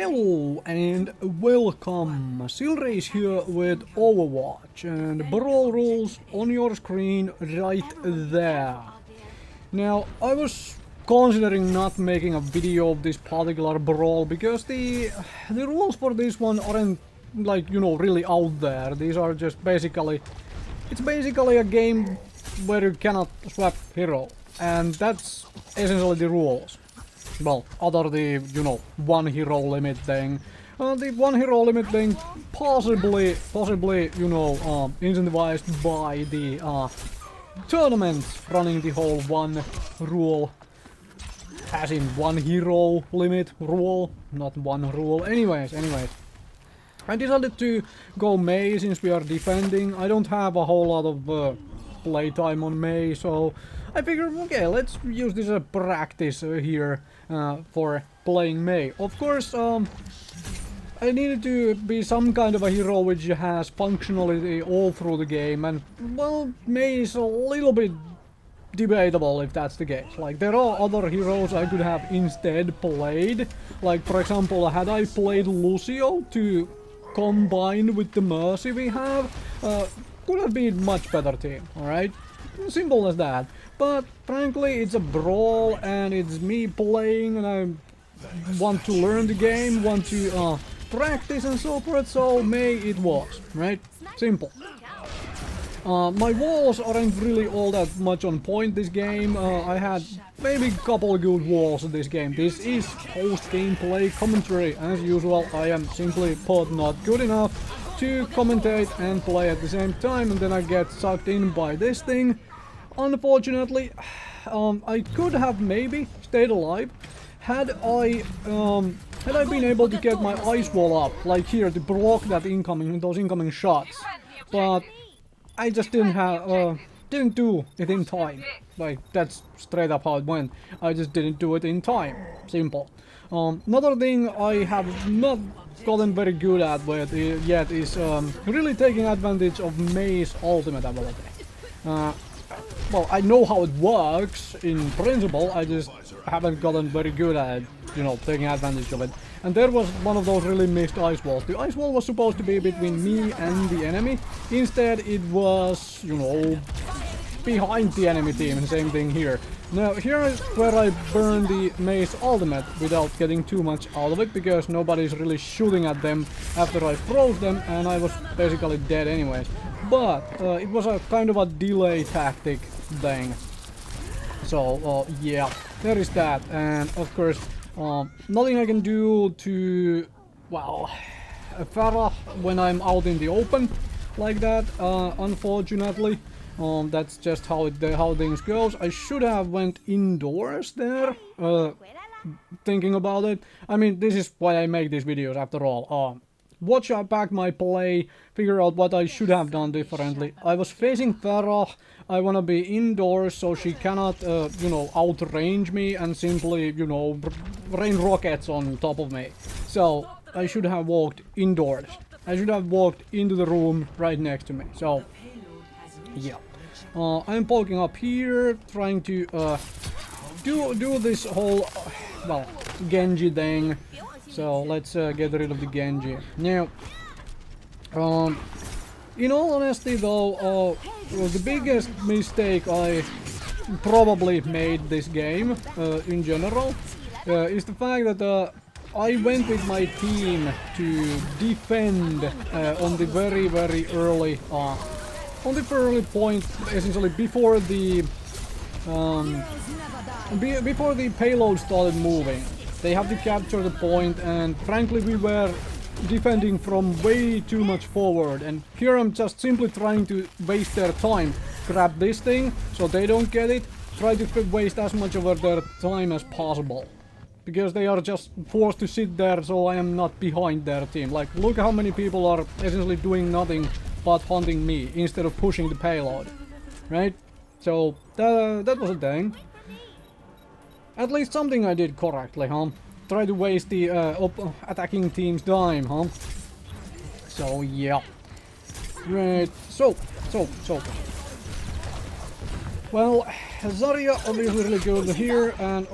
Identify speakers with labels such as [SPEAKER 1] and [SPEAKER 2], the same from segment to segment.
[SPEAKER 1] Hello and welcome! Silrace here with Overwatch and brawl rules on your screen right there. Now I was considering not making a video of this particular brawl because the rules for this one aren't like, you know, really out there. These are just basically, it's basically a game where you cannot swap hero, and that's essentially the rules. Well, other the, you know, one hero limit thing. The one hero limit thing possibly, you know, incentivized by the tournaments running the whole one rule, as in one hero limit rule, not one rule. Anyways. I decided to go Mei since we are defending. I don't have a whole lot of playtime on Mei, so I figured, okay, let's use this as a practice here for playing Mei. Of course, I needed to be some kind of a hero which has functionality all through the game, and, well, Mei is a little bit debatable if that's the case. Like, there are other heroes I could have instead played. Like, for example, had I played Lucio to combine with the Mercy we have, could have been much better team, alright? Simple as that. But frankly, it's a brawl and it's me playing, and I want to learn the game, want to practice and so forth, so Mei it was, right? Simple. My walls aren't really all that much on point this game. I had maybe a couple of good walls in this game. This is post-gameplay commentary. As usual, I am simply put not good enough to commentate and play at the same time, and then I get sucked in by this thing. Unfortunately, I could have maybe stayed alive had I been able to get my ice wall up, like here, to block that those incoming shots. But I just didn't do it in time. Like, that's straight up how it went. I just didn't do it in time. Simple. Another thing I have not gotten very good at yet is really taking advantage of Mei's ultimate ability. Well, I know how it works in principle, I just haven't gotten very good at, you know, taking advantage of it. And there was one of those really missed ice walls. The ice wall was supposed to be between me and the enemy. Instead, it was, you know, behind the enemy team, and same thing here. Now, here is where I burned the Mei's ultimate without getting too much out of it, because nobody's really shooting at them after I froze them, and I was basically dead anyways. But it was a kind of a delay tactic thing. So, yeah, there is that. And, of course, nothing I can do to, well, Pharah when I'm out in the open like that, unfortunately. That's just how things goes. I should have went indoors there, thinking about it. I mean, this is why I make these videos after all. Watch back my play, figure out what I should have done differently. I was facing Pharah. I wanna be indoors so she cannot, you know, outrange me and simply, you know, rain rockets on top of me. So I should have walked indoors. I should have walked into the room right next to me. So yeah, I'm poking up here, trying to do this whole well, Genji thing. So let's get rid of the Genji. Now, in all honesty though, the biggest mistake I probably made this game, in general, is the fact that I went with my team to defend on the very early, on the early point, essentially before the payload started moving. They have to capture the point, and frankly we were defending from way too much forward, and here I'm just simply trying to waste their time. Grab this thing so they don't get it, try to waste as much of their time as possible. Because they are just forced to sit there so I am not behind their team. Like, look how many people are essentially doing nothing but hunting me instead of pushing the payload. Right? So, that was a thing. At least something I did correctly, huh? Try to waste the attacking team's time, huh? So, yeah. Right, so. Well, Zarya obviously really good here, and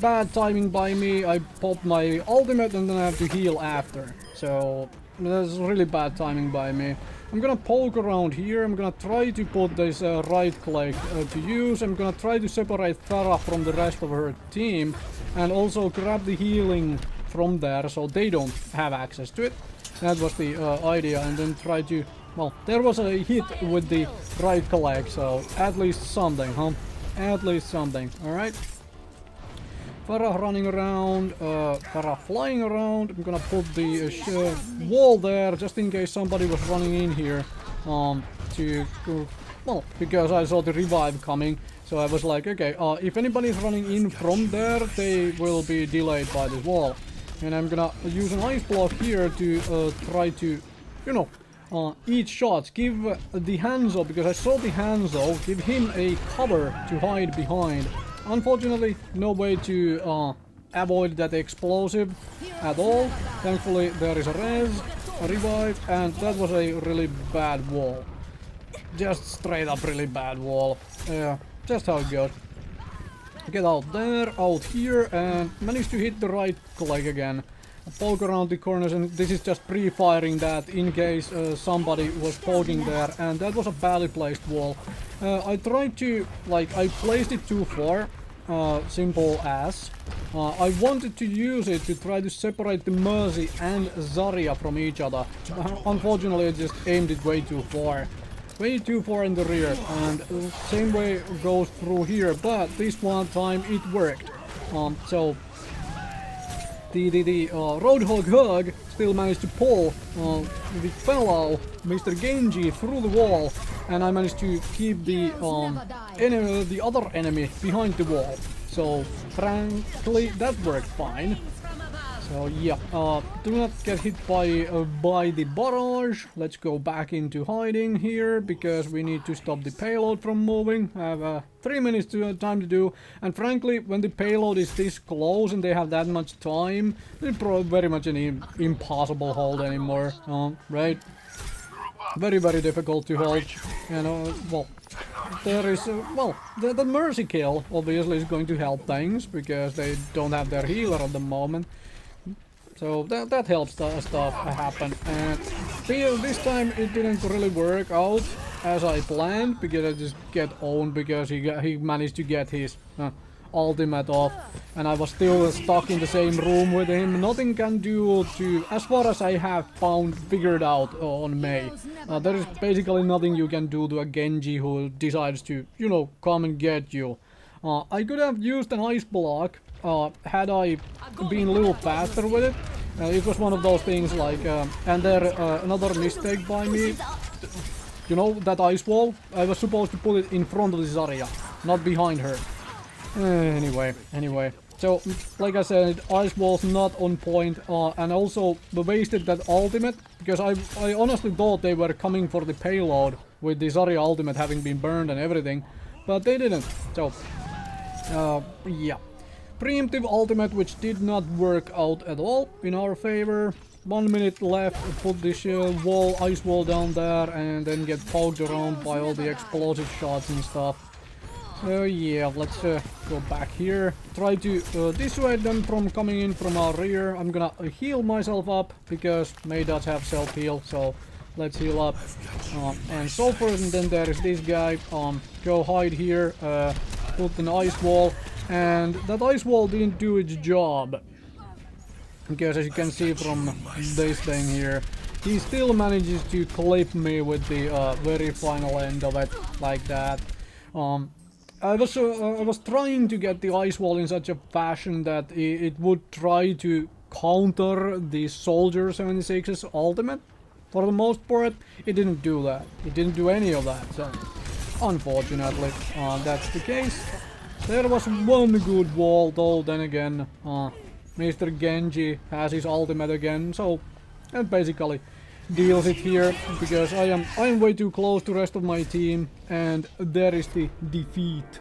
[SPEAKER 1] bad timing by me. I popped my ultimate and then I have to heal after. So that's really bad timing by me. I'm gonna poke around here. I'm gonna try to put this right click to use. I'm gonna try to separate Thara from the rest of her team and also grab the healing from there so they don't have access to it. That was the idea, and then try to... Well, there was a hit with the right click, so at least something, huh? At least something, alright? Farah running around, Farah flying around. I'm gonna put the wall there just in case somebody was running in here well, because I saw the revive coming. So I was like, okay, if anybody's running in from there, they will be delayed by this wall. And I'm gonna use an ice block here to try to, you know, eat shots. Give the Hanzo, because I saw the Hanzo, give him a cover to hide behind. Unfortunately, no way to avoid that explosive at all. Thankfully, there is a res, a revive, and that was a really bad wall. Just straight up really bad wall. Yeah, just how it goes. Get out there, out here, and manage to hit the right click again. Poke around the corners, and this is just pre-firing that in case somebody was poking there, and that was a badly placed wall. I tried to, like, I placed it too far, simple as. I wanted to use it to try to separate the Mercy and Zarya from each other. Unfortunately, I just aimed it way too far. Way too far in the rear, and same way goes through here, but this one time it worked. So the Roadhog Hug still managed to pull the fellow Mr. Genji through the wall, and I managed to keep the other enemy behind the wall. So frankly, that worked fine. So yeah, do not get hit by the barrage. Let's go back into hiding here, because we need to stop the payload from moving. I have 3 minutes time to do, and frankly, when the payload is this close and they have that much time, it's probably very much an impossible hold anymore, right? Very, very difficult to hold, and well, there is, well, the Mercy kill obviously is going to help things, because they don't have their healer at the moment. So that helps stuff happen, and this time it didn't really work out as I planned, because I just get owned because he managed to get his ultimate off, and I was still stuck in the same room with him. Nothing can do to, as far as I have figured out on Mei. There is basically nothing you can do to a Genji who decides to, you know, come and get you. I could have used an ice block had I been a little faster with it. It was one of those things like, and there another mistake by me. You know, that ice wall? I was supposed to put it in front of the Zarya, not behind her. Anyway. So, like I said, ice wall's not on point, and also wasted that ultimate, because I honestly thought they were coming for the payload with the Zarya ultimate having been burned and everything, but they didn't. So, yeah. Preemptive ultimate, which did not work out at all in our favor. 1 minute left, put this ice wall down there, and then get poked around by all the explosive shots and stuff. So yeah, let's go back here. Try to dissuade them from coming in from our rear. I'm gonna heal myself up, because Mei does have self-heal, so let's heal up. And so forth, and then there is this guy. Go hide here, put an ice wall. And that ice wall didn't do its job, because as you can see from this thing here, he still manages to clip me with the very final end of it, like that. I was trying to get the ice wall in such a fashion that it would try to counter the Soldier 76's ultimate. For the most part, it didn't do that. It didn't do any of that, so unfortunately, that's the case. There was one good wall, though, then again, Mr. Genji has his ultimate again, so that basically deals it here, because I am way too close to the rest of my team, and there is the defeat.